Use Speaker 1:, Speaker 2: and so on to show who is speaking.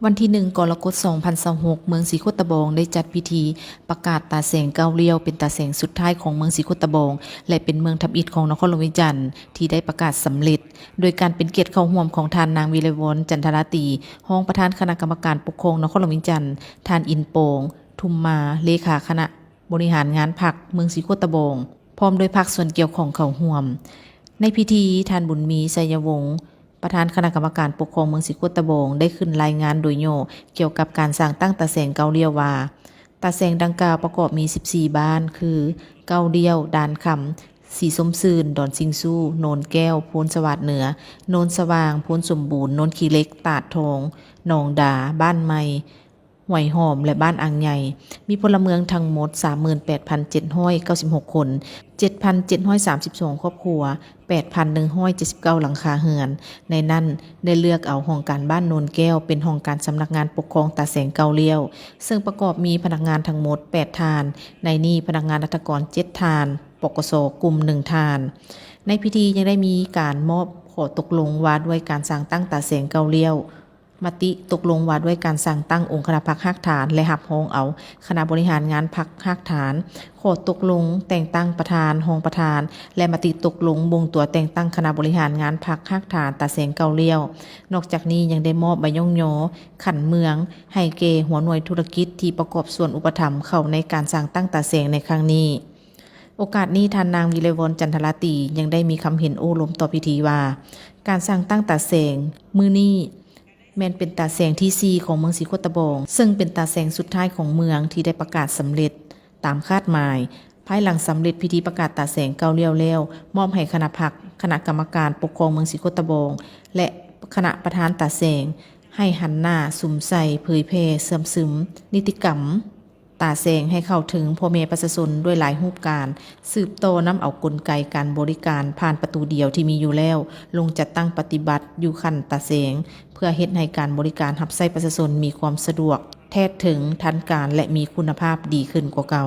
Speaker 1: วันที่1 กรกฎาคม 2026 เมืองศรีโคตบองได้จัดพิธีประกาศตาแสงเก้าเลี้ยวเป็นตาแสงสุดท้ายของเมืองศรีโคตบองและเป็นเมืองทับอิฐของนครหลวงวิจันทร์ที่ได้ประกาศสำเร็จโดยการเป็นเกียรติเข้าร่วมของท่านนางวิไลวรรณ จันทราตรีรองประธานคณะกรรมการปกครองนครหลวงวิจันทร์ท่านอินโปงทุมมาเลขาคณะบริหารงานพรรคเมืองศรีโคตบองพร้อมด้วยพรรคส่วนเกี่ยวของเข้าร่วมในพิธีท่านบุญมีไสยวงศ์ประธานคณะกรรมการปกครองเมืองศรีโคตบองได้ขึ้นรายงานโดยย่อเกี่ยวกับการสร้างตั้งตาแสงเก้าเลี้ยวว่าตาแสงดังกล่าวประกอบมี14บ้านคือเก้าเลี้ยวด่านคำสีส้มซืนดอนซิงซูโนนแก้วโพนสวัสดเหนือโนนสว่างโพนสมบูรณ์โนนขี้เล็กตาดทองหนองดาบ้านใหม่หวยหอมและบ้านอ่างใหญ่มีพลเมืองทั้งหมด 38,796 คน 7,732 ครอบครัว 8,179 หลังคาเรือนในนั้นได้เลือกเอาห้องการบ้านโนนแก้วเป็นห้องการสำนักงานปกครองตาแสงเก้าเลี้ยวซึ่งประกอบมีพนักงานทั้งหมด8ทานในนี้พนักงานราชการ7ทานปกสกลุ่ม1ทานในพิธียังได้มีการมอบขอตกลงว่าด้วยการสร้างตั้งตาแสงเก้าเลี้ยวมติตกลงว่าด้วยการสั่งตั้งองค์คณะพรรครากฐานและหับห้องเอาคณะบริหารงานพรรครากฐานขอตกลงแต่งตั้งประธานรองประธานและมติตกลงบงตัวแต่งตั้งคณะบริหารงานพรรครากฐานตาแสงเก้าเลี้ยวนอกจากนี้ยังได้มอบใบย่องยอขันเมืองให้เกหัวหน่วยธุรกิจที่ประกอบส่วนอุปถัมภ์เข้าในการสร้างตั้งตาแสงในครั้งนี้โอกาสนี้ท่านนางวิไลวรรณ จันทราตรียังได้มีคำเห็นโอ้ล้มต่อพิธีว่าการสร้างตั้งตาแสงมื้อนี้แม่นเป็นตาแสงที่4ของเมืองศรีโคตบองซึ่งเป็นตาแสงสุดท้ายของเมืองที่ได้ประกาศสำเร็จตามคาดหมายภายหลังสำเร็จพิธีประกาศตาแสงเก้าเลี้ยวแล้วมอบให้คณะพรรคคณะกรรมการปกครองเมืองศรีโคตบองและคณะประธานตาแสงให้หันหน้าสุมใส่เผยแพร่เสื่อมซึมนิติกรรมตาแสงให้เข้าถึงพ่อแม่ประชาชนด้วยหลายรูปการสืบโตน้ำเอากลไกการบริการผ่านประตูเดียวที่มีอยู่แล้วลงจัดตั้งปฏิบัติอยู่ขั้นตาแสงเพื่อเฮ็ดให้การบริการรับใช้ประชาชนมีความสะดวกแท้ถึงทันการและมีคุณภาพดีขึ้นกว่าเก่า